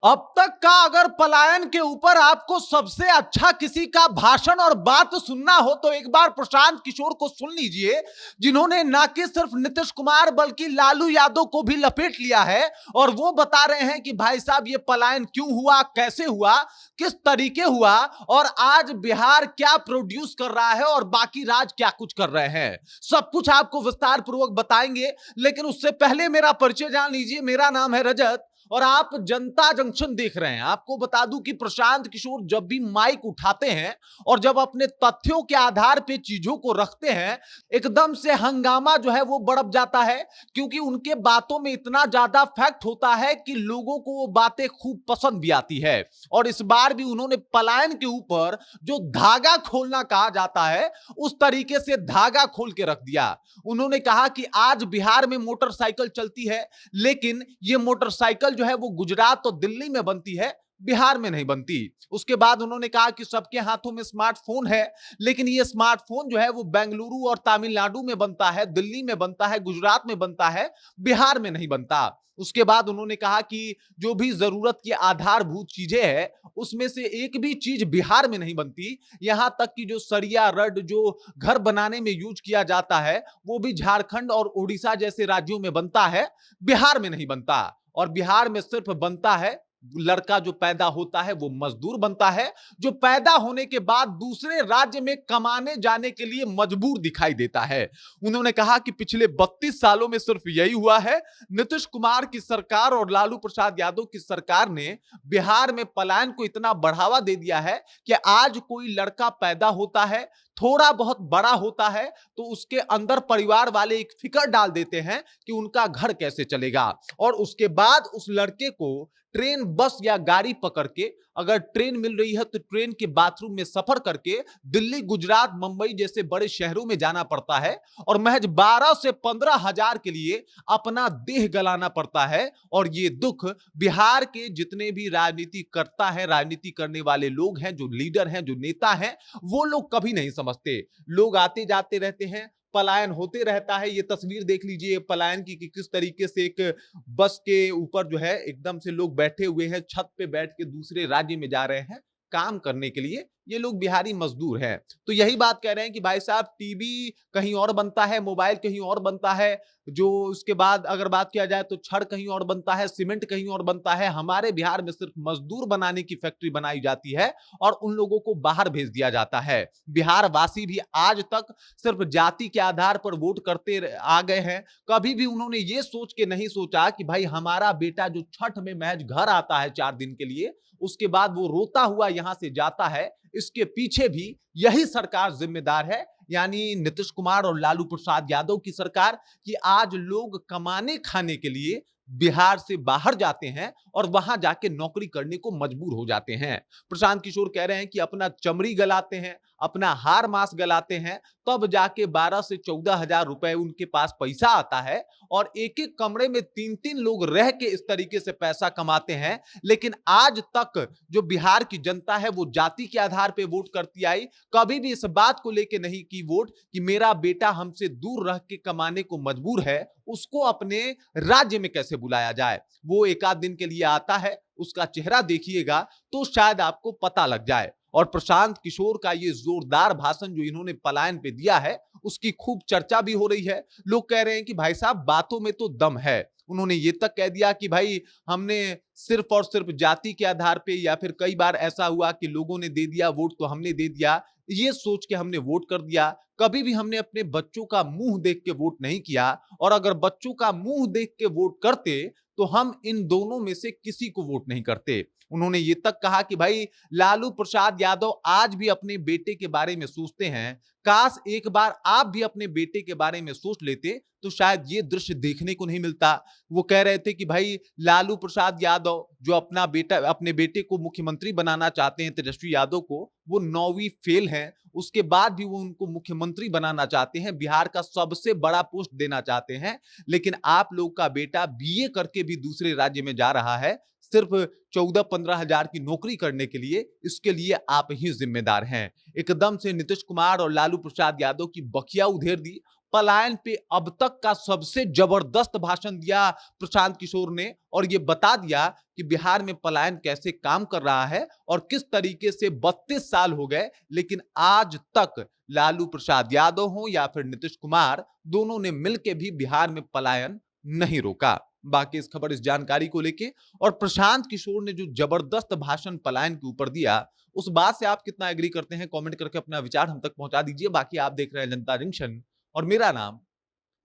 अब तक का अगर पलायन के ऊपर आपको सबसे अच्छा किसी का भाषण और बात सुनना हो तो एक बार प्रशांत किशोर को सुन लीजिए, जिन्होंने ना कि सिर्फ नीतीश कुमार बल्कि लालू यादव को भी लपेट लिया है। और वो बता रहे हैं कि भाई साहब ये पलायन क्यों हुआ, कैसे हुआ, किस तरीके हुआ और आज बिहार क्या प्रोड्यूस कर रहा है और बाकी राज्य क्या कुछ कर रहे हैं। सब कुछ आपको विस्तार पूर्वक बताएंगे, लेकिन उससे पहले मेरा परिचय जान लीजिए। मेरा नाम है रजत और आप जनता जंक्शन देख रहे हैं। आपको बता दूं कि प्रशांत किशोर जब भी माइक उठाते हैं और जब अपने तथ्यों के आधार पे चीजों को रखते हैं, एकदम से हंगामा जो है वो बढ़ जाता है, क्योंकि उनके बातों में इतना ज्यादा फैक्ट होता है कि लोगों को वो बातें खूब पसंद भी आती है। और इस बार भी उन्होंने पलायन के ऊपर जो धागा खोलना कहा जाता है, उस तरीके से धागा खोल के रख दिया। उन्होंने कहा कि आज बिहार में मोटरसाइकिल चलती है, लेकिन ये मोटरसाइकिल जो है वो गुजरात और दिल्ली में बनती है, बिहार में नहीं बनती। उसके बाद उन्होंने कहा कि सबके हाथों में स्मार्टफोन है, लेकिन ये स्मार्टफोन जो है वो बेंगलुरु और तमिलनाडु में बनता है, दिल्ली में बनता है, गुजरात में बनता है, बिहार में नहीं बनता। उसके बाद उन्होंने कहा कि जो भी जरूरत की आधारभूत चीजें हैं, उसमें से एक भी चीज बिहार में नहीं बनती। यहां तक कि जो सरिया रड जो घर बनाने में यूज किया जाता है, वो भी झारखंड और उड़ीसा जैसे राज्यों में बनता है, बिहार में नहीं बनता। और बिहार में सिर्फ बनता है, लड़का जो पैदा होता है वो मजदूर बनता है, जो पैदा होने के बाद दूसरे राज्य में कमाने जाने के लिए मजबूर दिखाई देता है। उन्होंने कहा कि पिछले 32 सालों में सिर्फ यही हुआ है। नीतीश कुमार की सरकार और लालू प्रसाद यादव की सरकार ने बिहार में पलायन को इतना बढ़ावा दे दिया है कि आज कोई लड़का पैदा होता है, थोड़ा बहुत बड़ा होता है, तो उसके अंदर परिवार वाले एक फिक्र डाल देते हैं कि उनका घर कैसे चलेगा। और उसके बाद उस लड़के को ट्रेन, बस या गाड़ी पकड़ के, अगर ट्रेन मिल रही है तो ट्रेन के बाथरूम में सफर करके दिल्ली, गुजरात, मुंबई जैसे बड़े शहरों में जाना पड़ता है और महज 12 से 15 हजार के लिए अपना देह गलाना पड़ता है। और ये दुख बिहार के जितने भी राजनीति करता है, राजनीति करने वाले लोग हैं, जो लीडर हैं, जो नेता हैं, वो लोग कभी नहीं समझते। लोग आते जाते रहते हैं, पलायन होते रहता है। ये तस्वीर देख लीजिए पलायन की कि किस तरीके से एक बस के ऊपर जो है एकदम से लोग बैठे हुए हैं, छत पे बैठ के दूसरे राज्य में जा रहे हैं काम करने के लिए। ये लोग बिहारी मजदूर हैं। तो यही बात कह रहे हैं कि भाई साहब टीवी कहीं और बनता है, मोबाइल कहीं और बनता है, जो उसके बाद अगर बात किया जाए तो छड़ कहीं और बनता है, सीमेंट कहीं और बनता है। हमारे बिहार में सिर्फ मजदूर बनाने की फैक्ट्री बनाई जाती है और उन लोगों को बाहर भेज दिया जाता है। बिहार वासी भी आज तक सिर्फ जाति के आधार पर वोट करते आ गए हैं। कभी भी उन्होंने ये सोच के नहीं सोचा कि भाई हमारा बेटा जो छठ में महज घर आता है 4 दिन के लिए, उसके बाद वो रोता हुआ यहां से जाता है, इसके पीछे भी यही सरकार जिम्मेदार है, यानी नीतीश कुमार और लालू प्रसाद यादव की सरकार, कि आज लोग कमाने खाने के लिए बिहार से बाहर जाते हैं और वहां जाके नौकरी करने को मजबूर हो जाते हैं। प्रशांत किशोर कह रहे हैं कि अपना चमड़ी गलाते हैं, अपना हार मास गलाते हैं, तब जाके 12 से 14 हजार रुपए उनके पास पैसा आता है और एक एक कमरे में 3-3 लोग रह के इस तरीके से पैसा कमाते हैं। लेकिन आज तक जो बिहार की जनता है वो जाति के आधार पर वोट करती आई, कभी भी इस बात को लेके नहीं की वोट कि मेरा बेटा हमसे दूर रह के कमाने को मजबूर है, उसको अपने राज्य में कैसे बुलाया जाए। वो एक आध दिन के लिए आता है, उसका चेहरा देखिएगा तो शायद आपको पता लग जाए। और प्रशांत किशोर का ये जोरदार भाषण जो इन्होंने पलायन पे दिया है, उसकी खूब चर्चा भी हो रही है। लोग कह रहे हैं कि भाई साहब बातों में तो दम है। उन्होंने ये तक कह दिया कि भाई हमने सिर्फ और सिर्फ जाति के आधार पे, या फिर कई बार ऐसा हुआ कि लोगों ने दे दिया वोट तो हमने दे दिया, ये सोच के हमने वोट कर दिया। कभी भी हमने अपने बच्चों का मुंह देख के वोट नहीं किया, और अगर बच्चों का मुंह देख के वोट करते तो हम इन दोनों में से किसी को वोट नहीं करते। उन्होंने ये तक कहा कि भाई लालू प्रसाद यादव आज भी अपने बेटे के बारे में सोचते हैं, काश एक बार आप भी अपने बेटे के बारे में सोच लेते तो शायद ये दृश्य देखने को नहीं मिलता। वो कह रहे थे कि भाई लालू प्रसाद यादव जो अपने बेटे को मुख्यमंत्री बनाना चाहते हैं, तेजस्वी यादव को, वो 9वीं फेल हैं, उसके बाद भी वो उनको मुख्यमंत्री बनाना चाहते हैं, बिहार का सबसे बड़ा पोस्ट देना चाहते हैं। लेकिन आप लोग का बेटा बीए करके भी दूसरे राज्य में जा रहा है सिर्फ 14-15 हजार की नौकरी करने के लिए। इसके लिए आप ही जिम्मेदार हैं। एकदम से नीतीश कुमार और लालू प्रसाद यादव की बखिया उधेड़ दी पलायन पे अब तक का सबसे जबरदस्त भाषण दिया प्रशांत किशोर ने, और ये बता दिया कि बिहार में पलायन कैसे काम कर रहा है और किस तरीके से 32 साल हो गए लेकिन आज तक लालू प्रसाद यादव हो या फिर नीतीश कुमार, दोनों ने मिलकर भी बिहार में पलायन नहीं रोका। बाकी इस खबर, इस जानकारी को लेके और प्रशांत किशोर ने जो जबरदस्त भाषण पलायन के ऊपर दिया, उस बात से आप कितना एग्री करते हैं, कमेंट करके अपना विचार हम तक पहुंचा दीजिए। बाकी आप देख रहे हैं जनता जंक्शन और मेरा नाम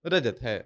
रजत है।